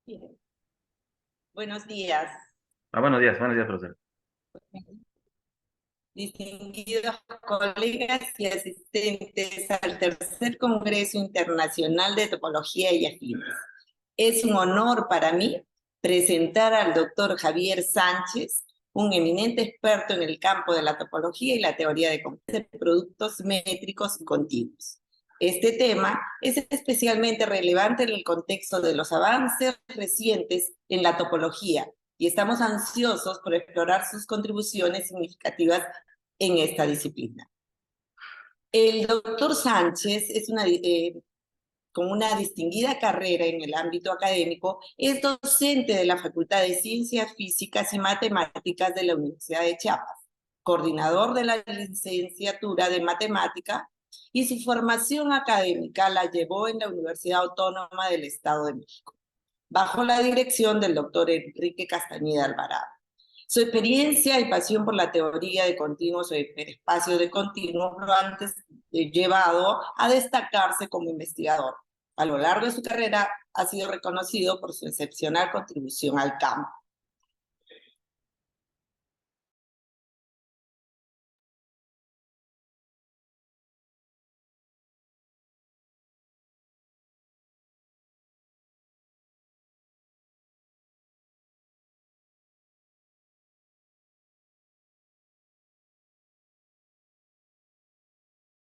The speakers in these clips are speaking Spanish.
Bien. Buenos días, Buenos días, profesor. distinguidos colegas y asistentes al tercer Congreso Internacional de Topología y Afines. Es un honor para mí presentar al doctor Javier Sánchez, un eminente experto en el campo de la topología y la teoría de productos métricos y continuos. Este tema es especialmente relevante en el contexto de los avances recientes en la topología y estamos ansiosos por explorar sus contribuciones significativas en esta disciplina. El doctor Sánchez con una distinguida carrera en el ámbito académico, es docente de la Facultad de Ciencias Físicas y Matemáticas de la Universidad de Chiapas, coordinador de la licenciatura de Matemática, y su formación académica la llevó en la Universidad Autónoma del Estado de México, bajo la dirección del doctor Enrique Castañeda Alvarado. Su experiencia y pasión por la teoría de continuos o hiperespacio de continuos lo han llevado a destacarse como investigador. A lo largo de su carrera ha sido reconocido por su excepcional contribución al campo.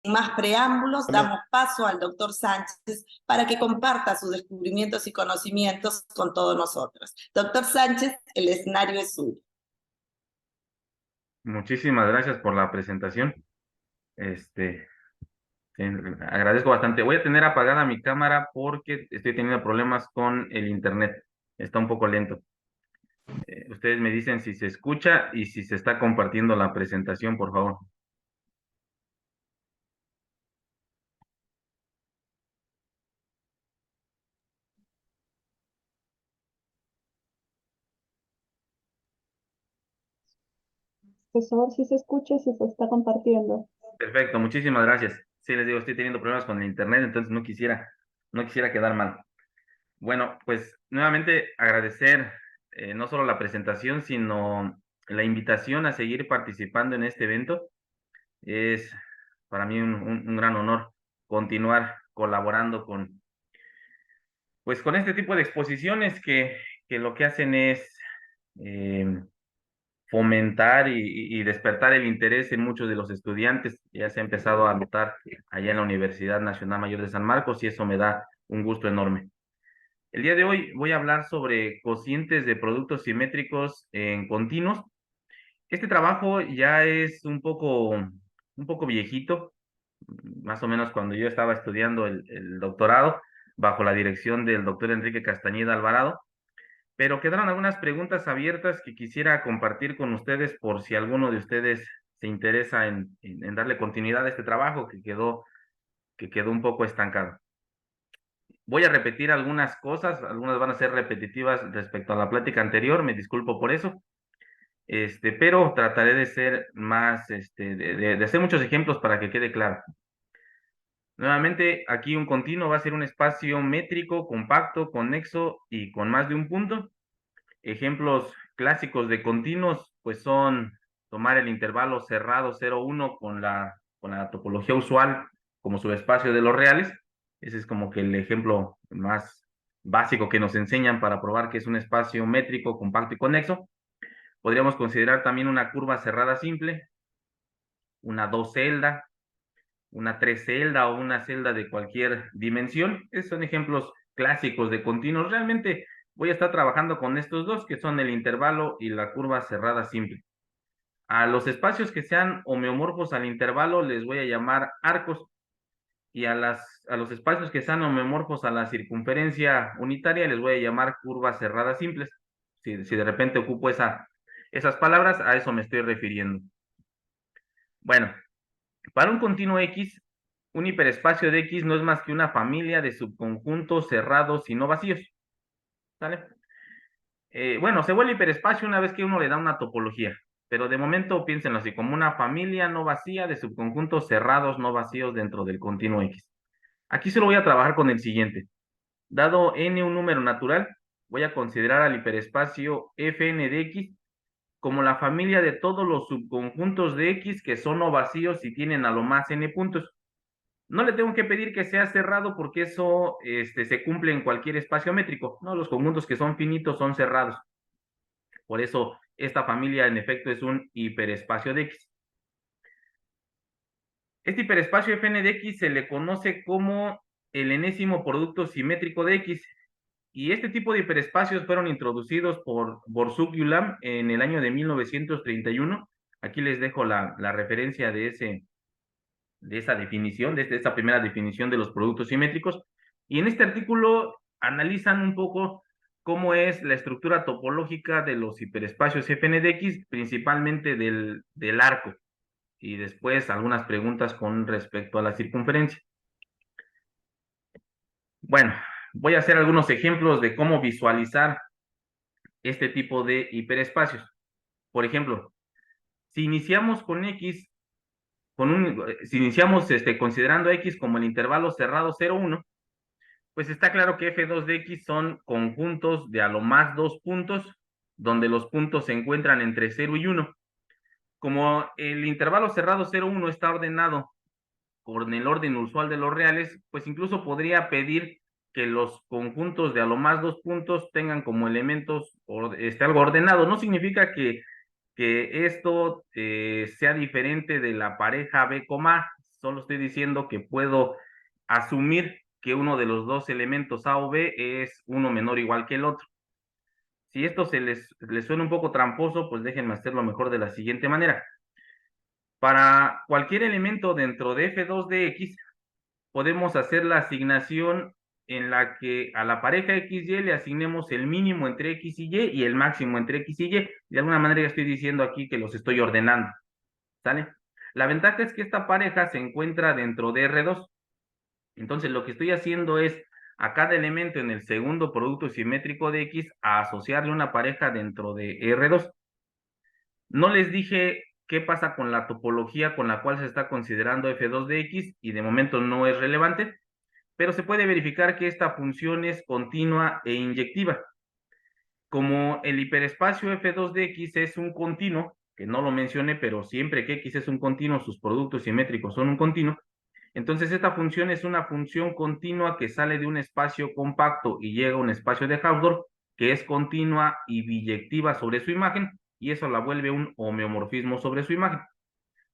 Sin más preámbulos, damos paso al doctor Sánchez para que comparta sus descubrimientos y conocimientos con todos nosotros. Doctor Sánchez, el escenario es suyo. Muchísimas gracias por la presentación. Este, agradezco bastante. Voy a tener apagada mi cámara porque estoy teniendo problemas con el internet. Está un poco lento. Ustedes me dicen si se escucha y si se está compartiendo la presentación, por favor. Profesor, si se escucha, si se está compartiendo. Perfecto, muchísimas gracias. Sí, les digo, estoy teniendo problemas con el internet, entonces no quisiera quedar mal. Bueno, pues nuevamente agradecer no solo la presentación, sino la invitación a seguir participando en este evento. Es para mí un gran honor continuar colaborando con este tipo de exposiciones que lo que hacen es eh, fomentar y despertar el interés en muchos de los estudiantes. Ya se ha empezado a notar allá en la Universidad Nacional Mayor de San Marcos y eso me da un gusto enorme. El día de hoy voy a hablar sobre cocientes de productos simétricos en continuos. Este trabajo ya es un poco viejito, más o menos cuando yo estaba estudiando el doctorado bajo la dirección del doctor Enrique Castañeda Alvarado, pero quedaron algunas preguntas abiertas que quisiera compartir con ustedes por si alguno de ustedes se interesa en darle continuidad a este trabajo que quedó un poco estancado. Voy a repetir algunas cosas, algunas van a ser repetitivas respecto a la plática anterior, me disculpo por eso, pero trataré de ser más, de hacer muchos ejemplos para que quede claro. Nuevamente, aquí un continuo va a ser un espacio métrico, compacto, conexo y con más de un punto. Ejemplos clásicos de continuos, pues son tomar el intervalo cerrado 0,1 con la topología usual como subespacio de los reales. Ese es como que el ejemplo más básico que nos enseñan para probar que es un espacio métrico, compacto y conexo. Podríamos considerar también una curva cerrada simple, una dos celda, una tres celda o una celda de cualquier dimensión. Esos son ejemplos clásicos de continuos. Realmente voy a estar trabajando con estos dos, que son el intervalo y la curva cerrada simple. A los espacios que sean homeomorfos al intervalo les voy a llamar arcos y a los espacios que sean homeomorfos a la circunferencia unitaria les voy a llamar curvas cerradas simples. Si de repente ocupo esas palabras, a eso me estoy refiriendo. Bueno, para un continuo X, un hiperespacio de X no es más que una familia de subconjuntos cerrados y no vacíos. ¿Sale? Bueno, se vuelve hiperespacio una vez que uno le da una topología, pero de momento piénsenlo así, como una familia no vacía de subconjuntos cerrados no vacíos dentro del continuo X. Aquí solo voy a trabajar con el siguiente. Dado n un número natural, voy a considerar al hiperespacio Fn de X como la familia de todos los subconjuntos de X que son no vacíos y tienen a lo más n puntos. No le tengo que pedir que sea cerrado porque eso se cumple en cualquier espacio métrico, ¿no? Los conjuntos que son finitos son cerrados. Por eso esta familia en efecto es un hiperespacio de X. Este hiperespacio Fn de X se le conoce como el enésimo producto simétrico de X. Y este tipo de hiperespacios fueron introducidos por Borsuk y Ulam en el año de 1931. Aquí les dejo la referencia de esa definición, de esta primera definición de los productos simétricos. Y en este artículo analizan un poco cómo es la estructura topológica de los hiperespacios Fn de X, principalmente del arco. Y después algunas preguntas con respecto a la circunferencia. Bueno, voy a hacer algunos ejemplos de cómo visualizar este tipo de hiperespacios. Por ejemplo, si iniciamos con X, si iniciamos considerando X como el intervalo cerrado 0, 1, pues está claro que F2 de X son conjuntos de a lo más 2 puntos, donde los puntos se encuentran entre 0 y 1. Como el intervalo cerrado 0, 1 está ordenado con el orden usual de los reales, pues incluso podría pedir que los conjuntos de a lo más 2 puntos tengan como elementos algo ordenado. No significa que esto sea diferente de la pareja B, solo estoy diciendo que puedo asumir que uno de los dos elementos A o B es uno menor o igual que el otro. Si esto les suena un poco tramposo, pues déjenme hacerlo mejor de la siguiente manera. Para cualquier elemento dentro de F2 de X, podemos hacer la asignación en la que a la pareja XY le asignemos el mínimo entre X y Y y el máximo entre X y Y. De alguna manera ya estoy diciendo aquí que los estoy ordenando. ¿Sale? La ventaja es que esta pareja se encuentra dentro de R2. Entonces lo que estoy haciendo es a cada elemento en el segundo producto simétrico de X a asociarle una pareja dentro de R2. No les dije qué pasa con la topología con la cual se está considerando F2 de X y de momento no es relevante, pero se puede verificar que esta función es continua e inyectiva. Como el hiperespacio F2 de X es un continuo, que no lo mencioné, pero siempre que X es un continuo, sus productos simétricos son un continuo, entonces esta función es una función continua que sale de un espacio compacto y llega a un espacio de Hausdorff, que es continua y biyectiva sobre su imagen, y eso la vuelve un homeomorfismo sobre su imagen.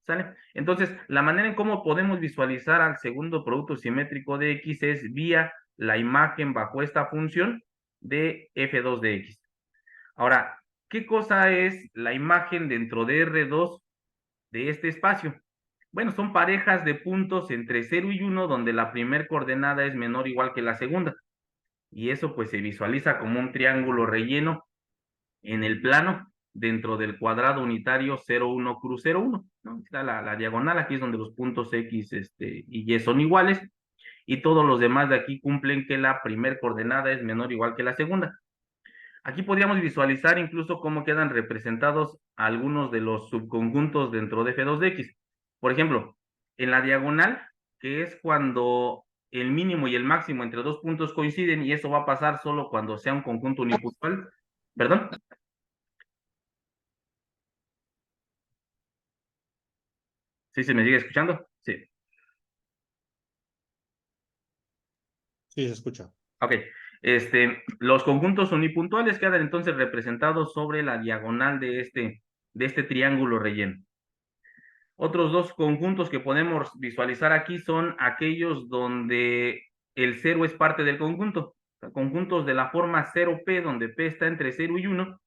¿Sale? Entonces, la manera en cómo podemos visualizar al segundo producto simétrico de X es vía la imagen bajo esta función de F2 de X. Ahora, ¿qué cosa es la imagen dentro de R2 de este espacio? Bueno, son parejas de puntos entre 0 y 1 donde la primer coordenada es menor o igual que la segunda. Y eso pues se visualiza como un triángulo relleno en el plano dentro del cuadrado unitario 0, 1, cruz 0, 1, ¿no? Está la diagonal, aquí es donde los puntos X y Y son iguales, y todos los demás de aquí cumplen que la primer coordenada es menor o igual que la segunda. Aquí podríamos visualizar incluso cómo quedan representados algunos de los subconjuntos dentro de F2 de X. Por ejemplo, en la diagonal, que es cuando el mínimo y el máximo entre dos puntos coinciden, y eso va a pasar solo cuando sea un conjunto unipuntual. ¿Perdón? ¿Sí se me sigue escuchando? Sí. Sí, se escucha. Ok. Los conjuntos unipuntuales quedan entonces representados sobre la diagonal de este triángulo relleno. Otros dos conjuntos que podemos visualizar aquí son aquellos donde el 0 es parte del conjunto. Conjuntos de la forma 0P, donde P está entre 0 y 1,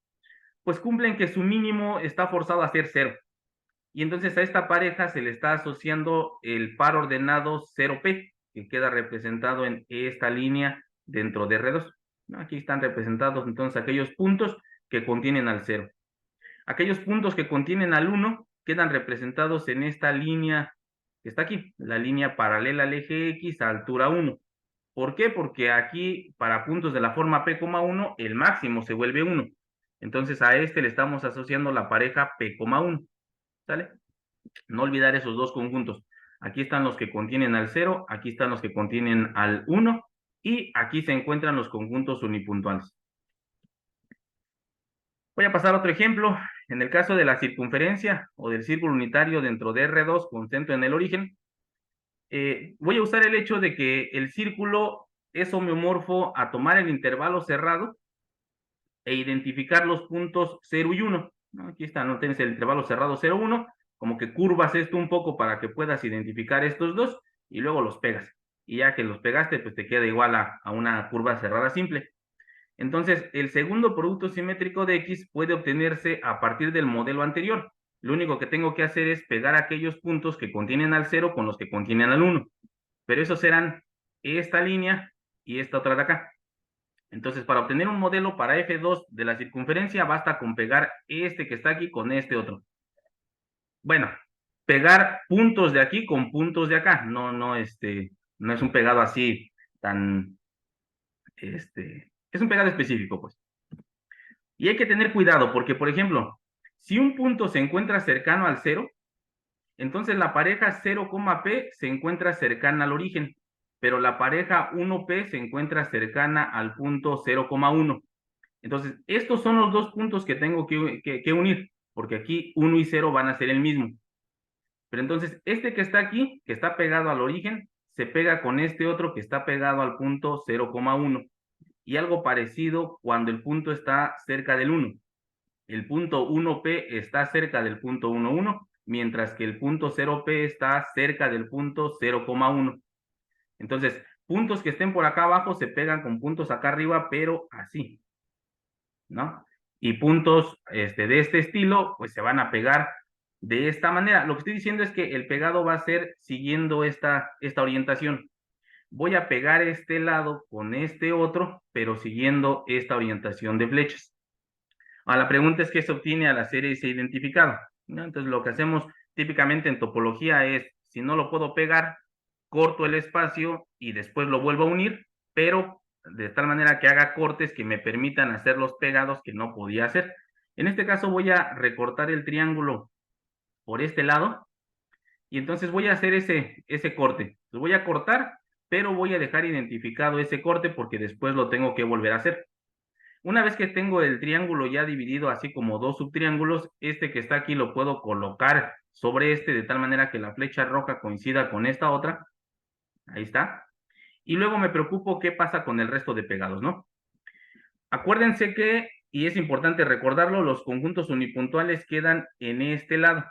pues cumplen que su mínimo está forzado a ser 0. Y entonces a esta pareja se le está asociando el par ordenado 0P, que queda representado en esta línea dentro de R2. Aquí están representados entonces aquellos puntos que contienen al 0. Aquellos puntos que contienen al 1 quedan representados en esta línea que está aquí, la línea paralela al eje X a altura 1. ¿Por qué? Porque aquí, para puntos de la forma P,1, el máximo se vuelve 1. Entonces a este le estamos asociando la pareja P,1. ¿Sale? No olvidar esos dos conjuntos. Aquí están los que contienen al 0, aquí están los que contienen al 1, y aquí se encuentran los conjuntos unipuntuales. Voy a pasar a otro ejemplo. En el caso de la circunferencia o del círculo unitario dentro de R2 con centro en el origen, voy a usar el hecho de que el círculo es homeomorfo a tomar el intervalo cerrado e identificar los puntos 0 y 1, ¿no? Aquí está, no tienes el intervalo cerrado 0, 1, como que curvas esto un poco para que puedas identificar estos dos y luego los pegas. Y ya que los pegaste, pues te queda igual a una curva cerrada simple. Entonces, el segundo producto simétrico de X puede obtenerse a partir del modelo anterior. Lo único que tengo que hacer es pegar aquellos puntos que contienen al 0 con los que contienen al 1. Pero esos serán esta línea y esta otra de acá. Entonces, para obtener un modelo para F2 de la circunferencia, basta con pegar este que está aquí con este otro. Bueno, pegar puntos de aquí con puntos de acá. No es un pegado así tan, es un pegado específico, pues. Y hay que tener cuidado porque, por ejemplo, si un punto se encuentra cercano al 0, entonces la pareja 0, P se encuentra cercana al origen, pero la pareja 1P se encuentra cercana al punto 0,1. Entonces, estos son los dos puntos que tengo que unir, porque aquí 1 y 0 van a ser el mismo. Pero entonces, este que está aquí, que está pegado al origen, se pega con este otro que está pegado al punto 0,1. Y algo parecido cuando el punto está cerca del 1. El punto 1P está cerca del punto 1,1, mientras que el punto 0P está cerca del punto 0,1. Entonces, puntos que estén por acá abajo se pegan con puntos acá arriba, pero así, ¿no? Y puntos de este estilo, pues se van a pegar de esta manera. Lo que estoy diciendo es que el pegado va a ser siguiendo esta orientación. Voy a pegar este lado con este otro, pero siguiendo esta orientación de flechas. Ahora, la pregunta es qué se obtiene al hacer ese identificado, ¿no? Entonces, lo que hacemos típicamente en topología es, si no lo puedo pegar, corto el espacio y después lo vuelvo a unir, pero de tal manera que haga cortes que me permitan hacer los pegados que no podía hacer. En este caso voy a recortar el triángulo por este lado y entonces voy a hacer ese corte. Lo voy a cortar, pero voy a dejar identificado ese corte porque después lo tengo que volver a hacer. Una vez que tengo el triángulo ya dividido así como dos subtriángulos, este que está aquí lo puedo colocar sobre este de tal manera que la flecha roja coincida con esta otra. Ahí está. Y luego me preocupo qué pasa con el resto de pegados, ¿no? Acuérdense que, y es importante recordarlo, los conjuntos unipuntuales quedan en este lado.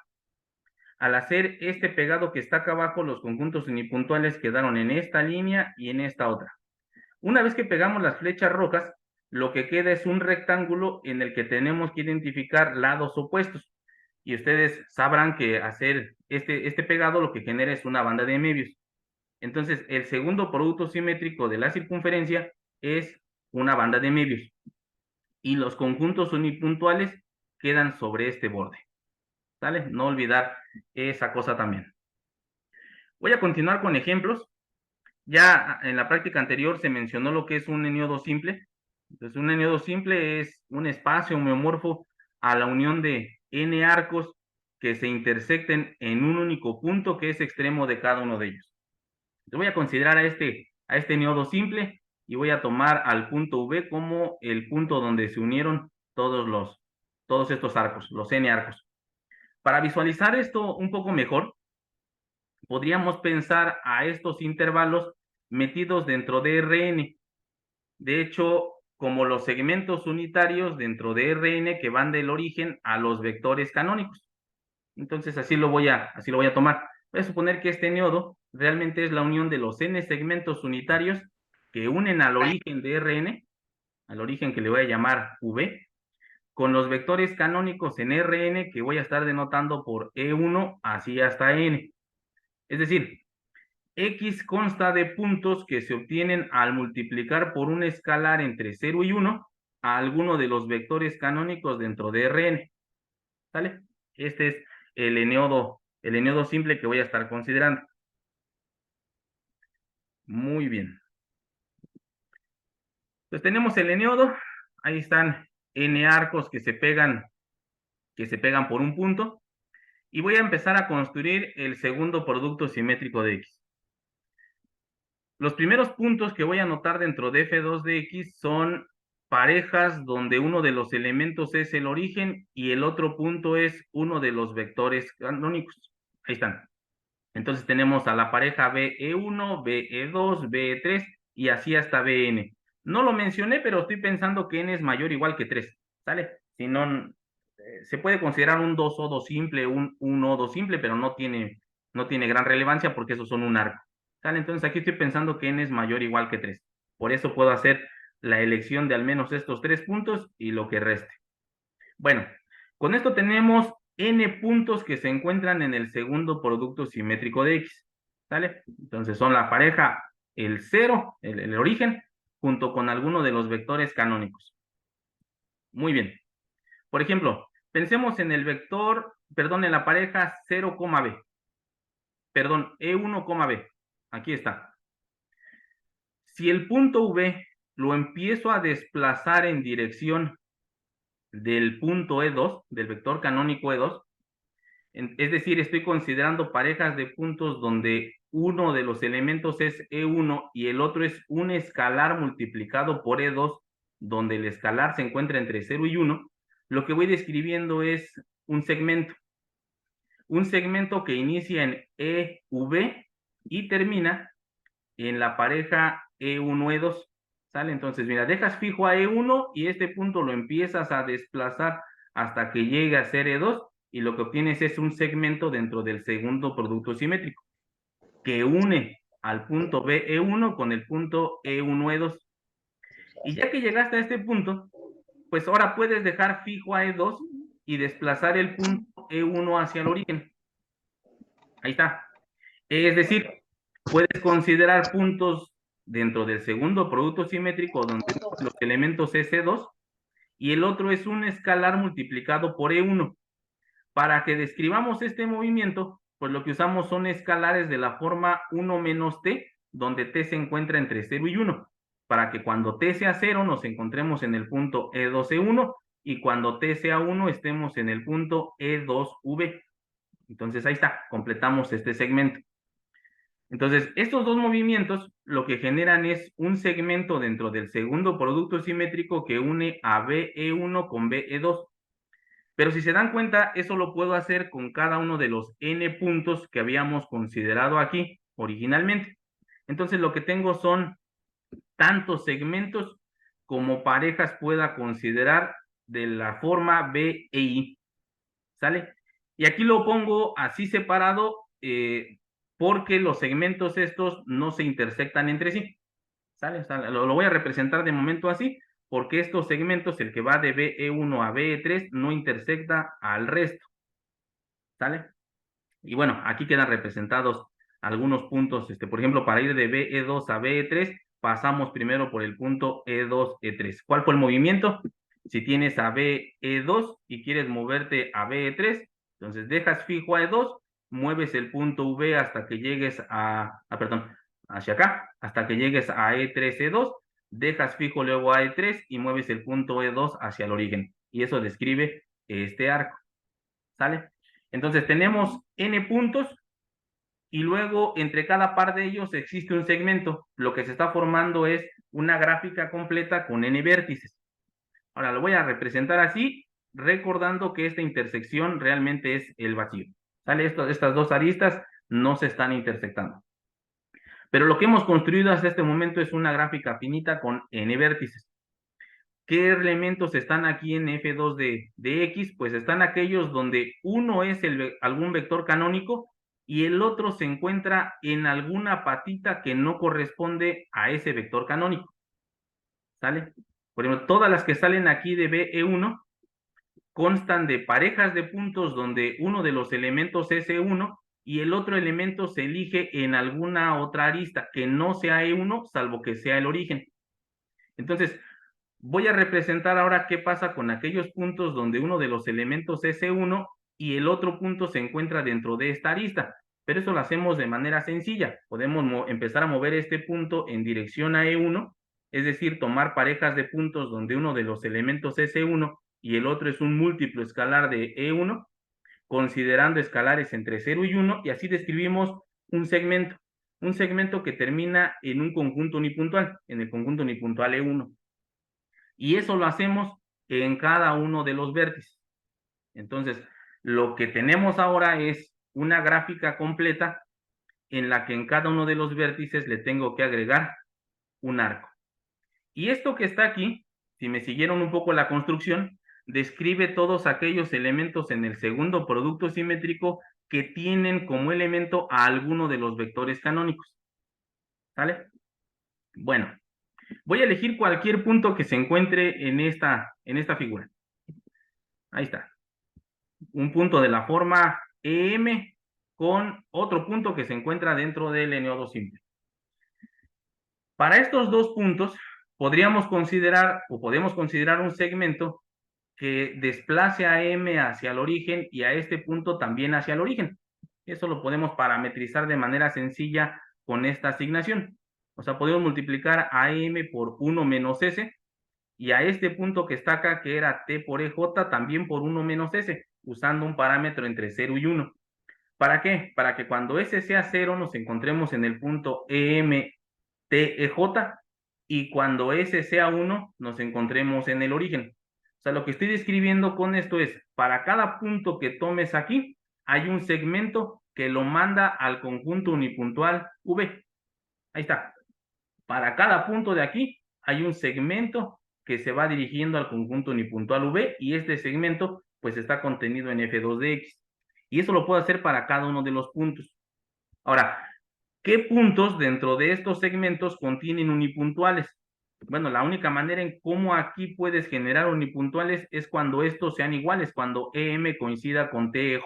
Al hacer este pegado que está acá abajo, los conjuntos unipuntuales quedaron en esta línea y en esta otra. Una vez que pegamos las flechas rojas, lo que queda es un rectángulo en el que tenemos que identificar lados opuestos. Y ustedes sabrán que hacer este pegado lo que genera es una banda de Möbius. Entonces, el segundo producto simétrico de la circunferencia es una banda de Möbius. Y los conjuntos unipuntuales quedan sobre este borde. ¿Sale? No olvidar esa cosa también. Voy a continuar con ejemplos. Ya en la práctica anterior se mencionó lo que es un eniodo simple. Entonces, un eniodo simple es un espacio homeomorfo a la unión de n arcos que se intersecten en un único punto que es extremo de cada uno de ellos. Entonces, voy a considerar a este eniodo simple y voy a tomar al punto V como el punto donde se unieron todos estos arcos, los n arcos. Para visualizar esto un poco mejor, podríamos pensar a estos intervalos metidos dentro de Rn. De hecho, como los segmentos unitarios dentro de Rn que van del origen a los vectores canónicos. Entonces, así lo voy a tomar. Voy a suponer que este nodo realmente es la unión de los n segmentos unitarios que unen al origen de Rn, al origen que le voy a llamar V, con los vectores canónicos en Rn que voy a estar denotando por E1 así hasta n. Es decir, X consta de puntos que se obtienen al multiplicar por un escalar entre 0 y 1 a alguno de los vectores canónicos dentro de Rn. ¿Sale? Este es el eniodo simple que voy a estar considerando. Muy bien. Pues tenemos el eniodo. Ahí están n arcos que se pegan por un punto. Y voy a empezar a construir el segundo producto simétrico de X. Los primeros puntos que voy a anotar dentro de F2 de X son parejas donde uno de los elementos es el origen y el otro punto es uno de los vectores canónicos. Ahí están. Entonces tenemos a la pareja BE1, BE2, BE3 y así hasta BN. No lo mencioné, pero estoy pensando que n es mayor o igual que 3, ¿sale? Si no, se puede considerar un 2O2 simple, un 1O2 simple, pero no tiene gran relevancia porque esos son un arco, ¿sale? Entonces aquí estoy pensando que n es mayor o igual que 3. Por eso puedo hacer la elección de al menos estos 3 puntos y lo que reste. Bueno, con esto tenemos n puntos que se encuentran en el segundo producto simétrico de X, ¿sale? Entonces son la pareja, el 0, el origen, junto con alguno de los vectores canónicos. Muy bien. Por ejemplo, pensemos en el vector, perdón, en la pareja 0, B. Perdón, E1, B. Aquí está. Si el punto V lo empiezo a desplazar en dirección del punto E2, del vector canónico E2, es decir, estoy considerando parejas de puntos donde uno de los elementos es E1 y el otro es un escalar multiplicado por E2, donde el escalar se encuentra entre 0 y 1, lo que voy describiendo es un segmento. Un segmento que inicia en EV y termina en la pareja E1-E2. ¿Sale? Entonces, mira, dejas fijo a E1 y este punto lo empiezas a desplazar hasta que llegue a ser E2 y lo que obtienes es un segmento dentro del segundo producto simétrico que une al punto BE1 con el punto E1-E2. Y ya que llegaste a este punto, pues ahora puedes dejar fijo a E2 y desplazar el punto E1 hacia el origen. Ahí está. Es decir, puedes considerar puntos dentro del segundo producto simétrico donde los elementos es E2 y el otro es un escalar multiplicado por E1. Para que describamos este movimiento, pues lo que usamos son escalares de la forma 1 menos t, donde t se encuentra entre 0 y 1, para que cuando t sea 0 nos encontremos en el punto E2, E1, y cuando t sea 1 estemos en el punto E2, V. Entonces ahí está, completamos este segmento. Entonces, estos dos movimientos lo que generan es un segmento dentro del segundo producto simétrico que une a BE1 con BE2. Pero si se dan cuenta, eso lo puedo hacer con cada uno de los n puntos que habíamos considerado aquí originalmente. Entonces, lo que tengo son tantos segmentos como parejas pueda considerar de la forma B e I. ¿Sale? Y aquí lo pongo así separado porque los segmentos estos no se intersectan entre sí. ¿Sale? Lo voy a representar de momento así, porque estos segmentos, el que va de BE1 a BE3, no intersecta al resto. ¿Sale? Y bueno, aquí quedan representados algunos puntos, por ejemplo, para ir de BE2 a BE3, pasamos primero por el punto E2, E3. ¿Cuál fue el movimiento? Si tienes a BE2 y quieres moverte a BE3, entonces dejas fijo a E2, mueves el punto V hasta que llegues hacia acá, hasta que llegues a E3, E2, dejas fijo luego a E3 y mueves el punto E2 hacia el origen. Y eso describe este arco. ¿Sale? Entonces tenemos n puntos y luego entre cada par de ellos existe un segmento. Lo que se está formando es una gráfica completa con n vértices. Ahora lo voy a representar así, recordando que esta intersección realmente es el vacío. ¿Sale? Estas dos aristas no se están intersectando. Pero lo que hemos construido hasta este momento es una gráfica finita con n vértices. ¿Qué elementos están aquí en F2 de X? Pues están aquellos donde uno es algún vector canónico y el otro se encuentra en alguna patita que no corresponde a ese vector canónico. ¿Sale? Por ejemplo, todas las que salen aquí de BE1 constan de parejas de puntos donde uno de los elementos es E1 y el otro elemento se elige en alguna otra arista que no sea E1, salvo que sea el origen. Entonces, voy a representar ahora qué pasa con aquellos puntos donde uno de los elementos es E1 y el otro punto se encuentra dentro de esta arista. Pero eso lo hacemos de manera sencilla. Podemos empezar a mover este punto en dirección a E1, es decir, tomar parejas de puntos donde uno de los elementos es E1 y el otro es un múltiplo escalar de E1, considerando escalares entre 0 y 1, y así describimos un segmento que termina en un conjunto unipuntual, en el conjunto unipuntual E1. Y eso lo hacemos en cada uno de los vértices. Entonces, lo que tenemos ahora es una gráfica completa en la que en cada uno de los vértices le tengo que agregar un arco. Y esto que está aquí, si me siguieron un poco la construcción, describe todos aquellos elementos en el segundo producto simétrico que tienen como elemento a alguno de los vectores canónicos. ¿Sale? Bueno, voy a elegir cualquier punto que se encuentre en esta figura. Ahí está. Un punto de la forma EM con otro punto que se encuentra dentro del NO2 simple. Para estos dos puntos, podemos considerar un segmento que desplace a M hacia el origen y a este punto también hacia el origen. Eso lo podemos parametrizar de manera sencilla con esta asignación. O sea, podemos multiplicar a M por 1 menos S y a este punto que está acá, que era T por EJ, también por 1 menos S, usando un parámetro entre 0 y 1. ¿Para qué? Para que cuando S sea 0 nos encontremos en el punto EM TEJ y cuando S sea 1 nos encontremos en el origen. O sea, lo que estoy describiendo con esto es, para cada punto que tomes aquí, hay un segmento que lo manda al conjunto unipuntual V. Ahí está. Para cada punto de aquí, hay un segmento que se va dirigiendo al conjunto unipuntual V y este segmento pues está contenido en F2 de X. Y eso lo puedo hacer para cada uno de los puntos. Ahora, ¿qué puntos dentro de estos segmentos contienen unipuntuales? Bueno, la única manera en cómo aquí puedes generar unipuntuales es cuando estos sean iguales, cuando EM coincida con TEJ,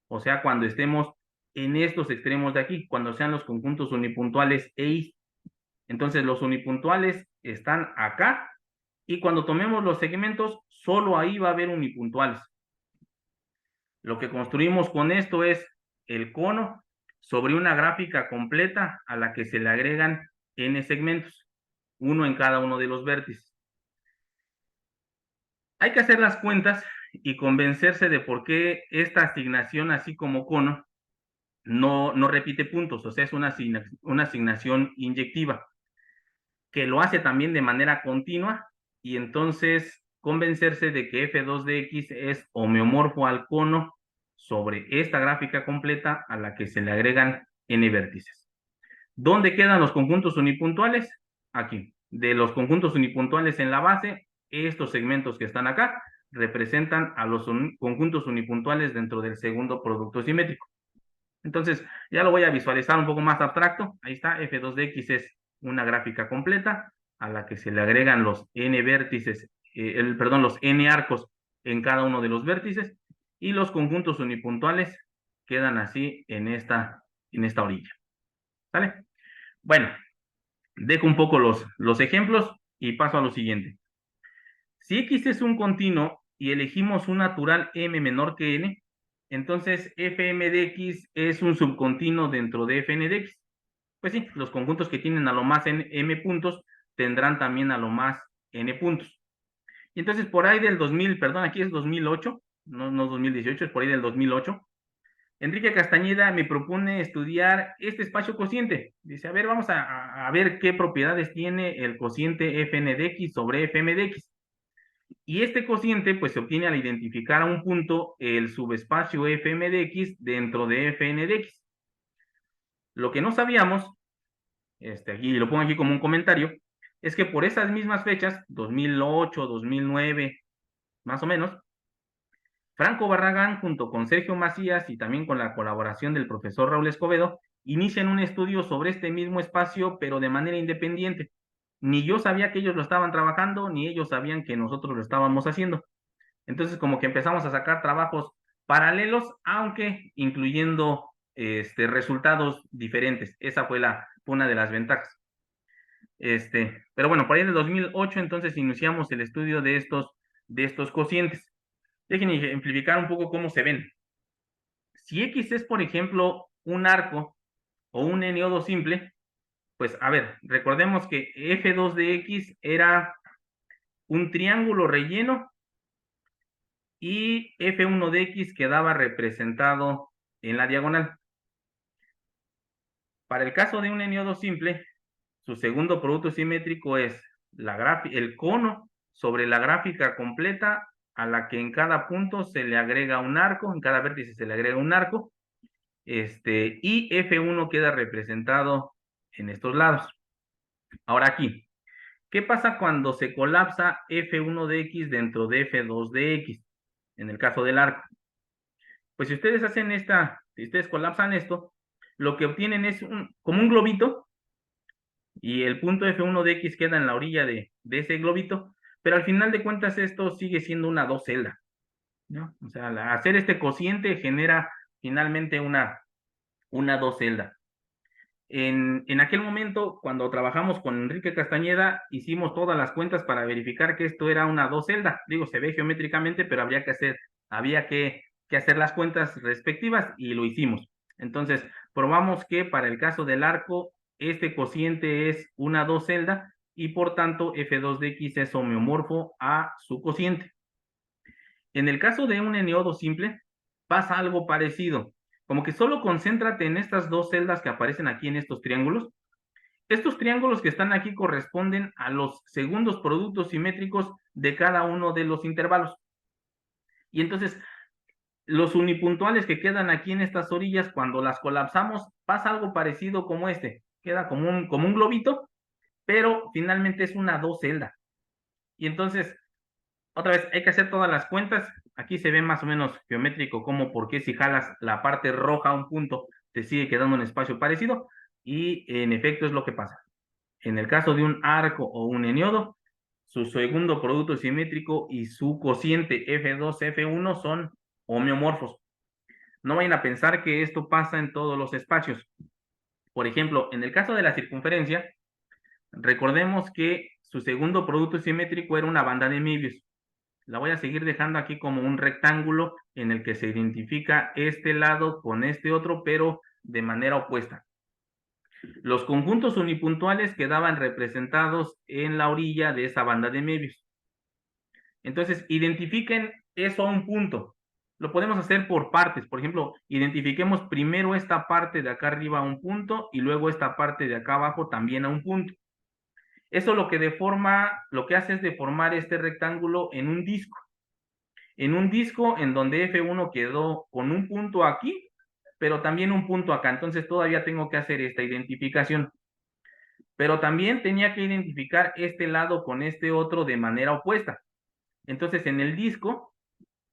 o sea, cuando estemos en estos extremos de aquí, cuando sean los conjuntos unipuntuales EI. Entonces, los unipuntuales están acá y cuando tomemos los segmentos, solo ahí va a haber unipuntuales. Lo que construimos con esto es el cono sobre una gráfica completa a la que se le agregan n segmentos, uno en cada uno de los vértices. Hay que hacer las cuentas y convencerse de por qué esta asignación, así como cono, no repite puntos, o sea, es una asignación inyectiva, que lo hace también de manera continua, y entonces convencerse de que F2 de X es homeomorfo al cono sobre esta gráfica completa a la que se le agregan n vértices. ¿Dónde quedan los conjuntos unipuntuales? Aquí. De los conjuntos unipuntuales en la base, estos segmentos que están acá representan a los conjuntos unipuntuales dentro del segundo producto simétrico. Entonces, ya lo voy a visualizar un poco más abstracto. Ahí está, F2 de X es una gráfica completa a la que se le agregan los n vértices, los n arcos en cada uno de los vértices y los conjuntos unipuntuales quedan así en esta orilla. ¿Sale? Bueno, dejo un poco los ejemplos y paso a lo siguiente. Si X es un continuo y elegimos un natural M menor que N, entonces Fm de X es un subcontinuo dentro de Fn de X. Pues sí, los conjuntos que tienen a lo más M puntos tendrán también a lo más N puntos. Y entonces por ahí del 2000, perdón, aquí es 2008, no 2018, es por ahí del 2008, Enrique Castañeda me propone estudiar este espacio cociente. Dice, a ver, vamos a ver qué propiedades tiene el cociente Fn de X sobre Fm de X. Y este cociente pues se obtiene al identificar a un punto el subespacio Fm de X dentro de Fn de X. Lo que no sabíamos, aquí lo pongo aquí como un comentario, es que por esas mismas fechas, 2008, 2009, más o menos, Franco Barragán, junto con Sergio Macías y también con la colaboración del profesor Raúl Escobedo, inician un estudio sobre este mismo espacio, pero de manera independiente. Ni yo sabía que ellos lo estaban trabajando, ni ellos sabían que nosotros lo estábamos haciendo. Entonces, como que empezamos a sacar trabajos paralelos, aunque incluyendo resultados diferentes. Esa fue una de las ventajas. Pero bueno, por ahí en el 2008, entonces iniciamos el estudio de estos cocientes. Déjenme ejemplificar un poco cómo se ven. Si X es, por ejemplo, un arco o un NO2 simple, pues a ver, recordemos que F2 de X era un triángulo relleno y F1 de X quedaba representado en la diagonal. Para el caso de un NO2 simple, su segundo producto simétrico es el cono sobre la gráfica completa a la que en cada punto se le agrega un arco, en cada vértice se le agrega un arco, y F1 queda representado en estos lados. Ahora aquí, ¿qué pasa cuando se colapsa F1 de X dentro de F2 de X? En el caso del arco. Pues si ustedes hacen si ustedes colapsan esto, lo que obtienen es como un globito, y el punto F1 de X queda en la orilla de ese globito, pero al final de cuentas esto sigue siendo una dos-celda, ¿no? O sea, hacer este cociente genera finalmente una dos-celda. En aquel momento, cuando trabajamos con Enrique Castañeda, hicimos todas las cuentas para verificar que esto era una dos-celda. Digo, se ve geométricamente, pero había que hacer las cuentas respectivas y lo hicimos. Entonces, probamos que para el caso del arco, este cociente es una dos-celda y por tanto F2 de X es homeomorfo a su cociente. En el caso de un eniodo simple, pasa algo parecido. Como que solo concéntrate en estas dos celdas que aparecen aquí en estos triángulos. Estos triángulos que están aquí corresponden a los segundos productos simétricos de cada uno de los intervalos. Y entonces, los unipuntuales que quedan aquí en estas orillas, cuando las colapsamos, pasa algo parecido como este. Queda como un globito, pero finalmente es una dos-celda. Y entonces, otra vez, hay que hacer todas las cuentas. Aquí se ve más o menos geométrico como por qué si jalas la parte roja a un punto, te sigue quedando un espacio parecido. Y en efecto es lo que pasa. En el caso de un arco o un eniodo, su segundo producto simétrico y su cociente F2, F1 son homeomorfos. No vayan a pensar que esto pasa en todos los espacios. Por ejemplo, en el caso de la circunferencia, recordemos que su segundo producto simétrico era una banda de Möbius. La voy a seguir dejando aquí como un rectángulo en el que se identifica este lado con este otro, pero de manera opuesta. Los conjuntos unipuntuales quedaban representados en la orilla de esa banda de Möbius. Entonces, identifiquen eso a un punto. Lo podemos hacer por partes. Por ejemplo, identifiquemos primero esta parte de acá arriba a un punto y luego esta parte de acá abajo también a un punto. Eso lo que hace es deformar este rectángulo en un disco. En un disco en donde F1 quedó con un punto aquí, pero también un punto acá. Entonces todavía tengo que hacer esta identificación. Pero también tenía que identificar este lado con este otro de manera opuesta. Entonces en el disco,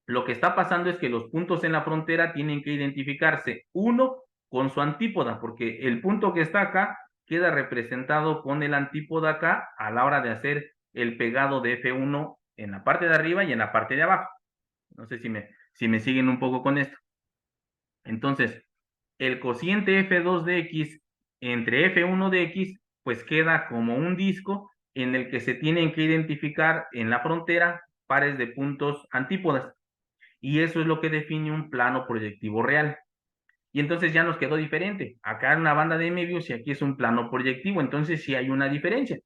lo que está pasando es que los puntos en la frontera tienen que identificarse uno con su antípoda, porque el punto que está acá queda representado con el antípoda acá a la hora de hacer el pegado de F1 en la parte de arriba y en la parte de abajo. No sé si me siguen un poco con esto. Entonces, el cociente F2 de X entre F1 de X, pues queda como un disco en el que se tienen que identificar en la frontera pares de puntos antípodas. Y eso es lo que define un plano proyectivo real. Y entonces ya nos quedó diferente. Acá es una banda de Möbius y aquí es un plano proyectivo. Entonces sí hay una diferencia.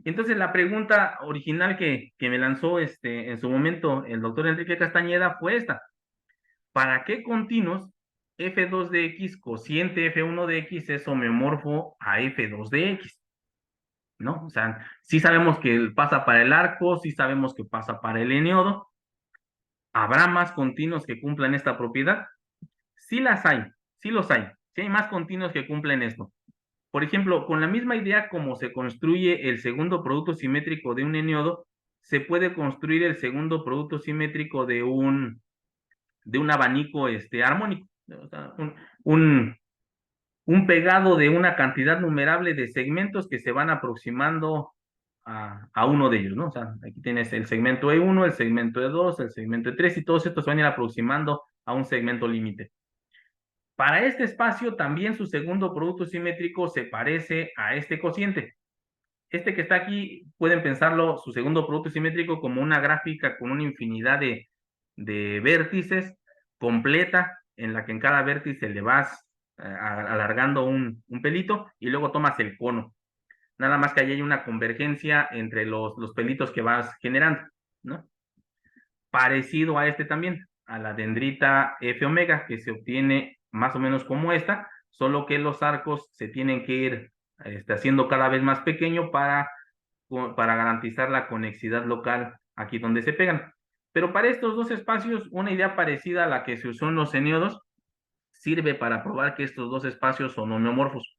Entonces la pregunta original que me lanzó en su momento el doctor Enrique Castañeda fue esta. ¿Para qué continuos F2 de X cociente F1 de X es homeomorfo a F2 de X? ¿No? O sea, sí sabemos que pasa para el arco, sí sabemos que pasa para el eniodo. ¿Habrá más continuos que cumplan esta propiedad? Sí las hay, sí los hay. Sí hay más continuos que cumplen esto. Por ejemplo, con la misma idea como se construye el segundo producto simétrico de un eniodo, se puede construir el segundo producto simétrico de un abanico armónico. O sea, un pegado de una cantidad numerable de segmentos que se van aproximando a uno de ellos, ¿no? O sea, aquí tienes el segmento E1, el segmento E2, el segmento E3 y todos estos se van a ir aproximando a un segmento límite. Para este espacio también su segundo producto simétrico se parece a este cociente. Este que está aquí, pueden pensarlo, su segundo producto simétrico como una gráfica con una infinidad de vértices completa, en la que en cada vértice le vas alargando un pelito y luego tomas el cono. Nada más que ahí hay una convergencia entre los pelitos que vas generando, ¿no? Parecido a este también, a la dendrita F omega, que se obtiene más o menos como esta, solo que los arcos se tienen que ir haciendo cada vez más pequeño para para garantizar la conexidad local aquí donde se pegan. Pero para estos dos espacios, una idea parecida a la que se usó en los eniodos sirve para probar que estos dos espacios son homeomorfos.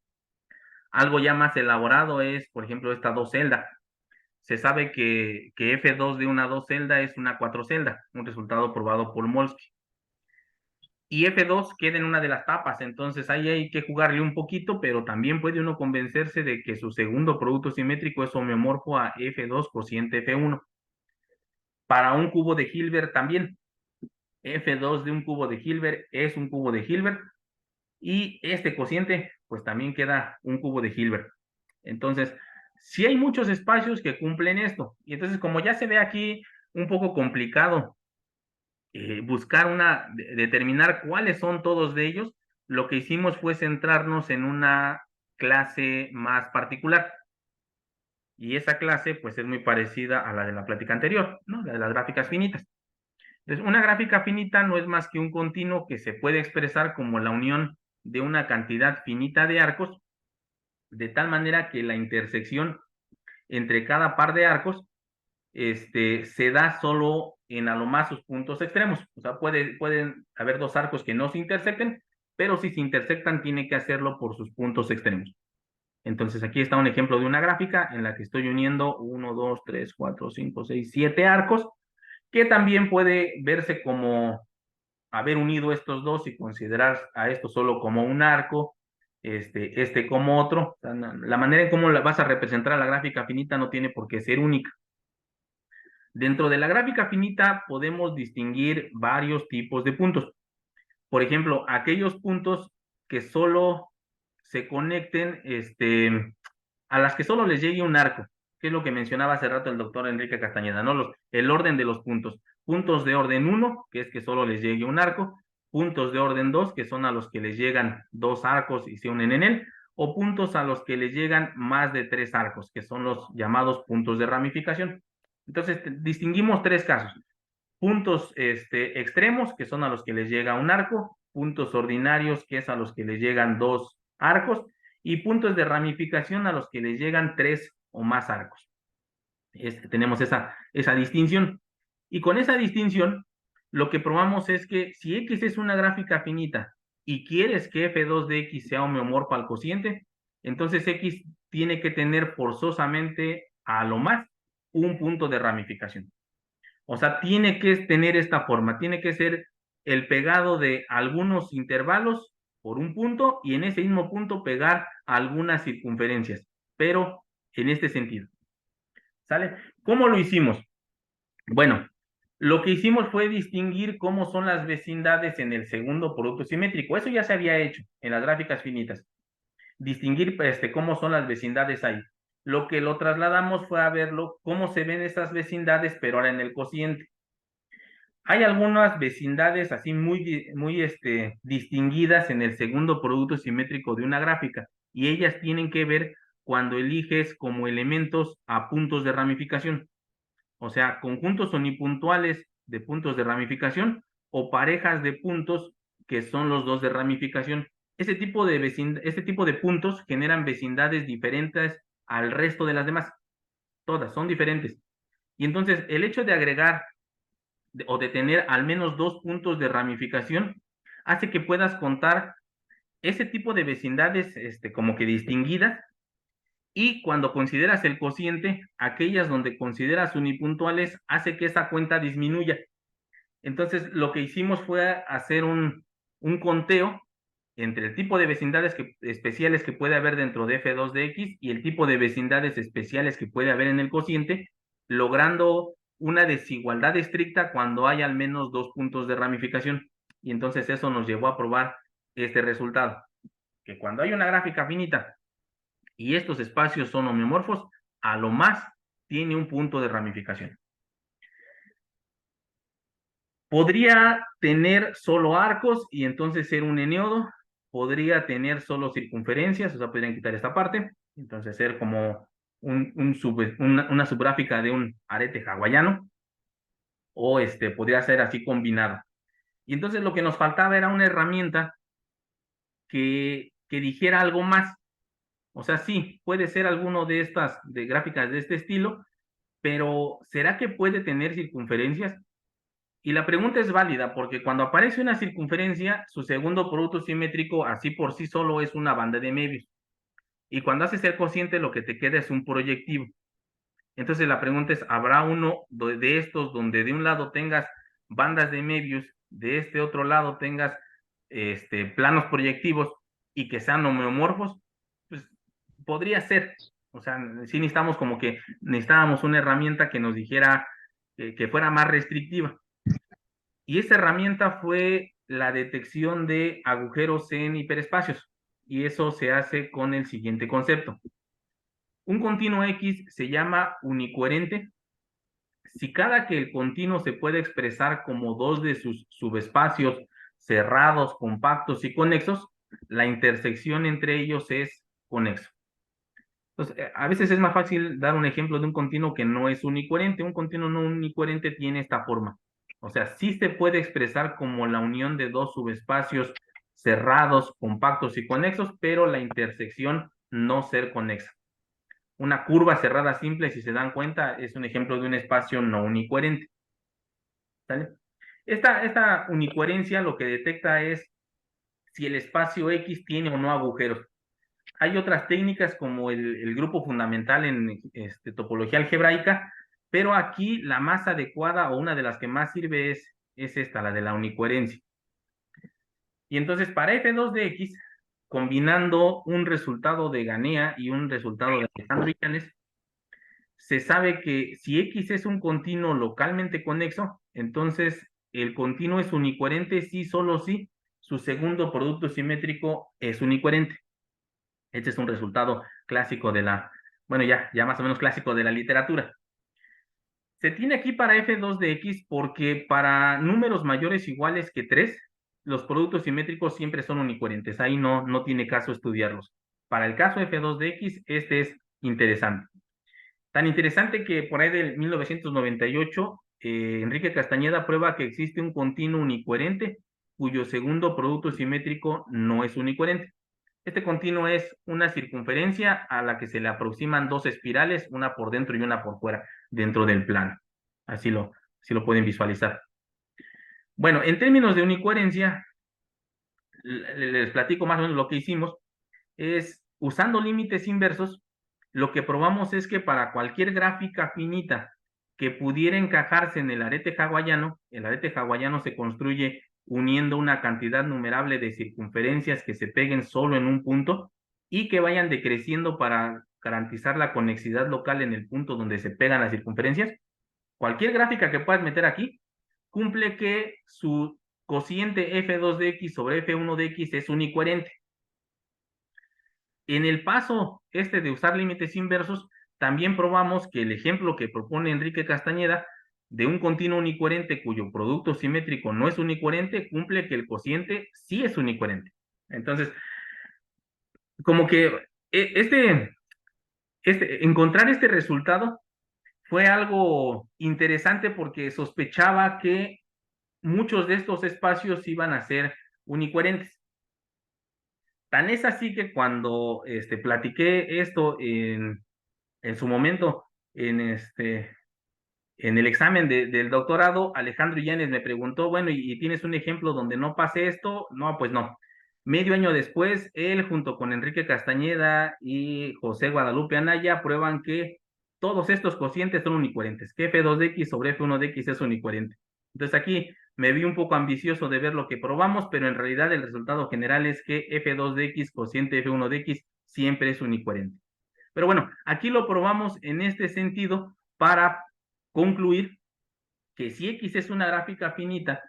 Algo ya más elaborado es, por ejemplo, esta dos celda. Se sabe que F2 de una dos celda es una cuatro celda, un resultado probado por Molsky. Y F2 queda en una de las tapas, entonces ahí hay que jugarle un poquito, pero también puede uno convencerse de que su segundo producto simétrico es homeomorfo a F2 cociente F1. Para un cubo de Hilbert también, F2 de un cubo de Hilbert es un cubo de Hilbert, y este cociente, pues también queda un cubo de Hilbert. Entonces, sí hay muchos espacios que cumplen esto, y entonces como ya se ve aquí un poco complicado buscar determinar cuáles son todos de ellos, lo que hicimos fue centrarnos en una clase más particular. Y esa clase, pues, es muy parecida a la de la plática anterior, ¿no? La de las gráficas finitas. Entonces, una gráfica finita no es más que un continuo que se puede expresar como la unión de una cantidad finita de arcos, de tal manera que la intersección entre cada par de arcos se da solo en a lo más sus puntos extremos. O sea, pueden haber dos arcos que no se intersecten, pero si se intersectan, tiene que hacerlo por sus puntos extremos. Entonces, aquí está un ejemplo de una gráfica en la que estoy uniendo 1, 2, 3, 4, 5, 6, 7 arcos, que también puede verse como haber unido estos dos y considerar a esto solo como un arco, como otro. O sea, la manera en cómo la vas a representar a la gráfica finita no tiene por qué ser única. Dentro de la gráfica finita podemos distinguir varios tipos de puntos. Por ejemplo, aquellos puntos que solo se conecten, a las que solo les llegue un arco, que es lo que mencionaba hace rato el doctor Enrique Castañeda, ¿no? El orden de los puntos. Puntos de orden 1, que es que solo les llegue un arco, puntos de orden 2, que son a los que les llegan dos arcos y se unen en él, o puntos a los que les llegan más de 3 arcos, que son los llamados puntos de ramificación. Entonces, distinguimos 3 casos. Puntos extremos, que son a los que les llega un arco, puntos ordinarios, que es a los que les llegan 2 arcos, y puntos de ramificación a los que les llegan 3 o más arcos. Tenemos esa distinción. Y con esa distinción, lo que probamos es que si X es una gráfica finita y quieres que F2 de X sea homeomorfo al cociente, entonces X tiene que tener forzosamente a lo más un punto de ramificación. O sea, tiene que tener esta forma, tiene que ser el pegado de algunos intervalos por un punto y en ese mismo punto pegar algunas circunferencias, pero en este sentido. ¿Sale? ¿Cómo lo hicimos? Bueno, lo que hicimos fue distinguir cómo son las vecindades en el segundo producto simétrico. Eso ya se había hecho en las gráficas finitas. Distinguir cómo son las vecindades ahí. Lo que lo trasladamos fue a verlo cómo se ven esas vecindades, pero ahora en el cociente. Hay algunas vecindades así muy distinguidas en el segundo producto simétrico de una gráfica y ellas tienen que ver cuando eliges como elementos a puntos de ramificación, o sea, conjuntos unipuntuales de puntos de ramificación o parejas de puntos que son los dos de ramificación. Este tipo de puntos generan vecindades diferentes al resto de las demás. Todas son diferentes. Y entonces el hecho de agregar o de tener al menos 2 puntos de ramificación hace que puedas contar ese tipo de vecindades como que distinguidas, y cuando consideras el cociente, aquellas donde consideras unipuntuales hace que esa cuenta disminuya. Entonces, lo que hicimos fue hacer un conteo entre el tipo de vecindades especiales que puede haber dentro de F2 de X y el tipo de vecindades especiales que puede haber en el cociente, logrando una desigualdad estricta cuando hay al menos 2 puntos de ramificación. Y entonces eso nos llevó a probar este resultado, que cuando hay una gráfica finita y estos espacios son homeomorfos, a lo más tiene un punto de ramificación. Podría tener solo arcos y entonces ser un eniodo. Podría tener solo circunferencias, o sea, podrían quitar esta parte, entonces ser como una subgráfica de un arete hawaiano, o podría ser así combinado. Y entonces lo que nos faltaba era una herramienta que dijera algo más. O sea, sí, puede ser alguno de estas de gráficas de este estilo, pero ¿será que puede tener circunferencias? Y la pregunta es válida porque cuando aparece una circunferencia, su segundo producto simétrico así por sí solo es una banda de Möbius. Y cuando haces el cociente, lo que te queda es un proyectivo. Entonces la pregunta es, ¿habrá uno de estos donde de un lado tengas bandas de Möbius, de este otro lado tengas planos proyectivos y que sean homeomorfos? Pues podría ser. O sea, sí necesitamos como que necesitábamos una herramienta que nos dijera que fuera más restrictiva. Y esa herramienta fue la detección de agujeros en hiperespacios. Y eso se hace con el siguiente concepto. Un continuo X se llama unicoherente si cada que el continuo se puede expresar como dos de sus subespacios cerrados, compactos y conexos, la intersección entre ellos es conexo. Entonces, a veces es más fácil dar un ejemplo de un continuo que no es unicoherente. Un continuo no unicoherente tiene esta forma. O sea, sí se puede expresar como la unión de dos subespacios cerrados, compactos y conexos, pero la intersección no ser conexa. Una curva cerrada simple, si se dan cuenta, es un ejemplo de un espacio no unicoherente. ¿Sale? Esta unicoherencia lo que detecta es si el espacio X tiene o no agujeros. Hay otras técnicas como el grupo fundamental en topología algebraica, pero aquí la más adecuada o una de las que más sirve es esta, la de la unicoherencia. Y entonces para F2 de X, combinando un resultado de Ganea y un resultado de Alejandro Illanes, se sabe que si X es un continuo localmente conexo, entonces el continuo es unicoherente si solo si su segundo producto simétrico es unicoherente. Este es un resultado clásico de bueno, ya más o menos clásico de la literatura. Se tiene aquí para F2 de X porque para números mayores iguales que 3, los productos simétricos siempre son unicoherentes. Ahí no tiene caso estudiarlos. Para el caso F2 de X, este es interesante. Tan interesante que por ahí del 1998, Enrique Castañeda prueba que existe un continuo unicoherente cuyo segundo producto simétrico no es unicoherente. Este continuo es una circunferencia a la que se le aproximan dos espirales, una por dentro y una por fuera, dentro del plano. Así lo pueden visualizar. Bueno, en términos de unicoherencia, les platico más o menos lo que hicimos. Es usando límites inversos, lo que probamos es que para cualquier gráfica finita que pudiera encajarse en el arete hawaiano se construye uniendo una cantidad numerable de circunferencias que se peguen solo en un punto y que vayan decreciendo para garantizar la conexidad local en el punto donde se pegan las circunferencias. Cualquier gráfica que puedas meter aquí cumple que su cociente F2 de X sobre F1 de X es unicoherente. En el paso de usar límites inversos, también probamos que el ejemplo que propone Enrique Castañeda de un continuo unicoherente cuyo producto simétrico no es unicoherente, cumple que el cociente sí es unicoherente. Entonces, como que encontrar este resultado fue algo interesante porque sospechaba que muchos de estos espacios iban a ser unicoherentes. Tan es así que cuando platiqué esto en su momento en el examen del doctorado, Alejandro Illanes me preguntó, bueno, ¿y tienes un ejemplo donde no pase esto? No, pues no. Medio año después, él junto con Enrique Castañeda y José Guadalupe Anaya prueban que todos estos cocientes son unicoherentes, que F2 de X sobre F1 de X es unicoherente. Entonces aquí me vi un poco ambicioso de ver lo que probamos, pero en realidad el resultado general es que F2 de X cociente F1 de X siempre es unicoherente. Pero bueno, aquí lo probamos en este sentido para concluir que si X es una gráfica finita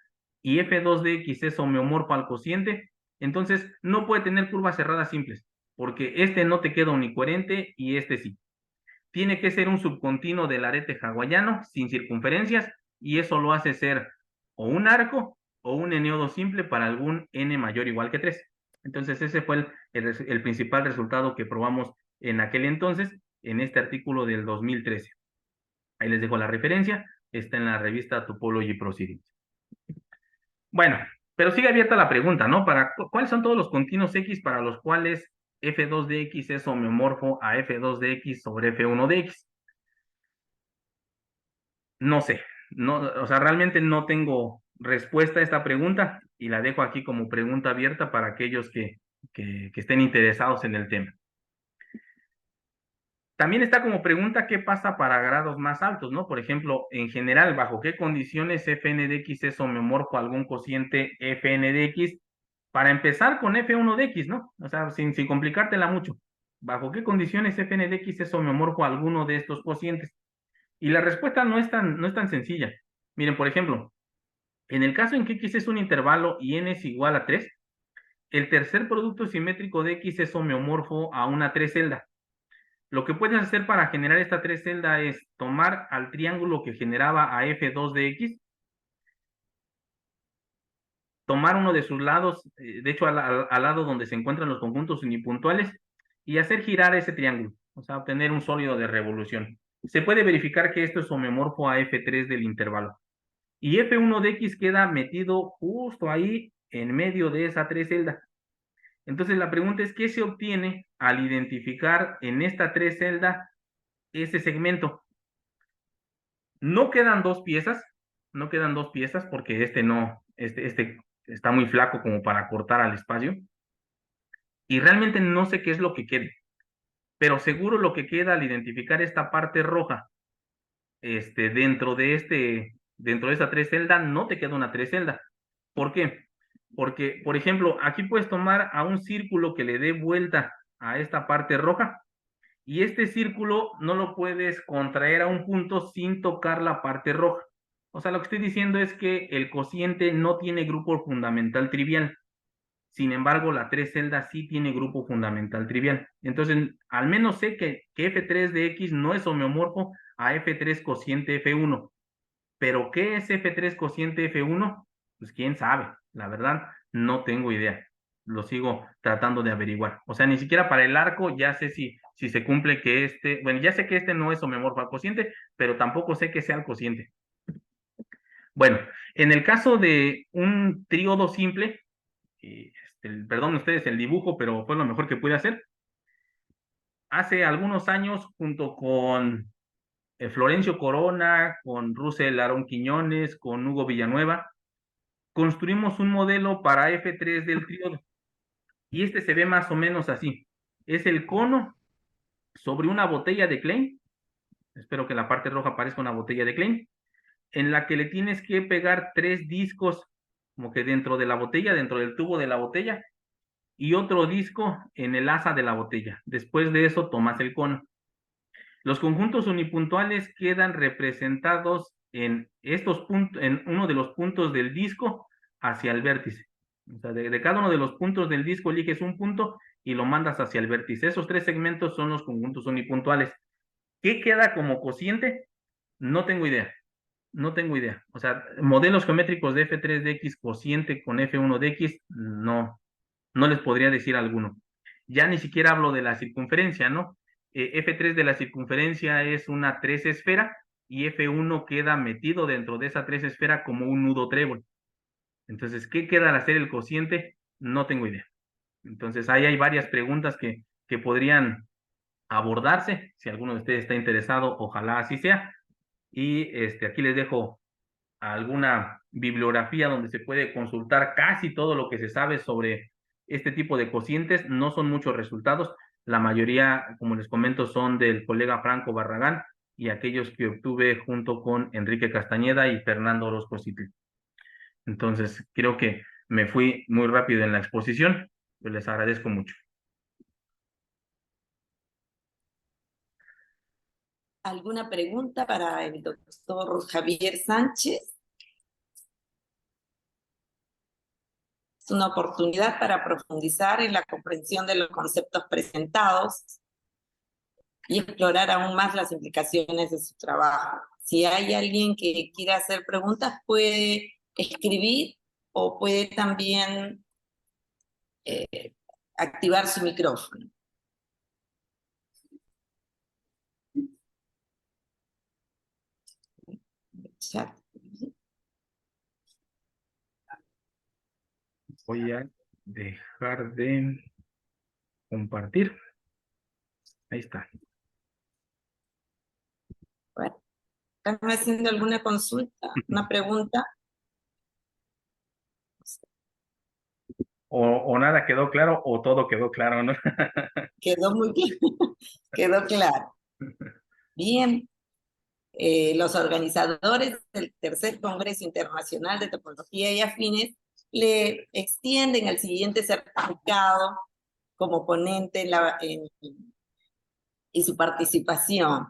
y F2 de X es homeomorfo al cociente, entonces no puede tener curvas cerradas simples, porque este no te queda unicoherente y este sí. Tiene que ser un subcontinuo del arete hawaiano sin circunferencias y eso lo hace ser o un arco o un eneodo simple para algún n mayor o igual que 3. Entonces ese fue el principal resultado que probamos en aquel entonces en este artículo del 2013. Ahí les dejo la referencia, está en la revista Topology Proceedings. Bueno, pero sigue abierta la pregunta, ¿no? ¿Cuáles son todos los continuos X para los cuales F2 de X es homeomorfo a F2 de X sobre F1 de X. No sé, no, o sea, realmente no tengo respuesta a esta pregunta y la dejo aquí como pregunta abierta para aquellos que estén interesados en el tema. También está como pregunta qué pasa para grados más altos, ¿no? Por ejemplo, en general, ¿bajo qué condiciones Fn de X es homeomorfo a algún cociente Fn de X? Para empezar con F1 de X, ¿no? O sea, sin complicártela mucho. ¿Bajo qué condiciones Fn de X es homeomorfo a alguno de estos cocientes? Y la respuesta no es tan sencilla. Miren, por ejemplo, en el caso en que X es un intervalo y n es igual a 3, el tercer producto simétrico de X es homeomorfo a una 3 celda. Lo que puedes hacer para generar esta 3 celda es tomar al triángulo que generaba a F2 de X, tomar uno de sus lados, de hecho al lado donde se encuentran los conjuntos unipuntuales, y hacer girar ese triángulo, o sea, obtener un sólido de revolución. Se puede verificar que esto es homeomorfo a F3 del intervalo. Y F1 de X queda metido justo ahí en medio de esa 3 celda. Entonces la pregunta es, ¿qué se obtiene al identificar en esta 3 celda ese segmento? No quedan dos piezas, no quedan dos piezas porque este está muy flaco como para cortar al espacio. Y realmente no sé qué es lo que quede, pero seguro lo que queda al identificar esta parte roja, dentro de esa 3 celda, no te queda una 3 celda. ¿Por qué? Porque, por ejemplo, aquí puedes tomar a un círculo que le dé vuelta a esta parte roja y este círculo no lo puedes contraer a un punto sin tocar la parte roja. O sea, lo que estoy diciendo es que el cociente no tiene grupo fundamental trivial. Sin embargo, la 3 celda sí tiene grupo fundamental trivial. Entonces, al menos sé que F3 de X no es homeomorfo a F3 cociente F1. Pero ¿qué es F3 cociente F1? Pues quién sabe, la verdad, no tengo idea. Lo sigo tratando de averiguar. O sea, ni siquiera para el arco ya sé si se cumple que bueno, ya sé que este no es homeomorfo al cociente, pero tampoco sé que sea el cociente. Bueno, en el caso de un tríodo simple, perdón ustedes el dibujo, pero fue lo mejor que pude hacer. Hace algunos años, junto con Florencio Corona, con Russell Aarón Quiñones, con Hugo Villanueva, construimos un modelo para F3 del tríodo. Y se ve más o menos así. Es el cono sobre una botella de Klein. Espero que la parte roja parezca una botella de Klein, en la que le tienes que pegar 3 discos como que dentro de la botella, dentro del tubo de la botella, y otro disco en el asa de la botella. Después de eso tomas el cono. Los conjuntos unipuntuales quedan representados en uno de los puntos del disco hacia el vértice. O sea, de cada uno de los puntos del disco eliges un punto y lo mandas hacia el vértice. Esos 3 segmentos son los conjuntos unipuntuales. ¿Qué queda como cociente? No tengo idea. No tengo idea. O sea, modelos geométricos de F3 de X cociente con F1 de X, no les podría decir alguno. Ya ni siquiera hablo de la circunferencia, ¿no? F3 de la circunferencia es una 3 esfera y F1 queda metido dentro de esa 3 esfera como un nudo trébol. Entonces, ¿qué queda al hacer el cociente? No tengo idea. Entonces, ahí hay varias preguntas que podrían abordarse. Si alguno de ustedes está interesado, ojalá así sea. Y aquí les dejo alguna bibliografía donde se puede consultar casi todo lo que se sabe sobre este tipo de cocientes. No son muchos resultados. La mayoría, como les comento, son del colega Franco Barragán y aquellos que obtuve junto con Enrique Castañeda y Fernando Orozco Citli. Entonces, creo que me fui muy rápido en la exposición, pero les agradezco mucho. ¿Alguna pregunta para el doctor Javier Sánchez? Es una oportunidad para profundizar en la comprensión de los conceptos presentados y explorar aún más las implicaciones de su trabajo. Si hay alguien que quiera hacer preguntas, puede escribir o puede también activar su micrófono. Chat. Voy a dejar de compartir. Ahí está. Bueno, ¿están haciendo alguna consulta, una pregunta? O nada quedó claro o todo quedó claro, ¿no? Quedó muy claro. Quedó claro. Bien. Los organizadores del tercer Congreso Internacional de Topología y Afines le extienden el siguiente certificado como ponente y su participación.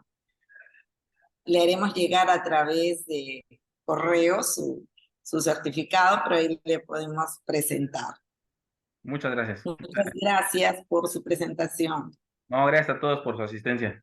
Le haremos llegar a través de correo su certificado, pero ahí le podemos presentar. Muchas gracias. Muchas gracias por su presentación. No, gracias a todos por su asistencia.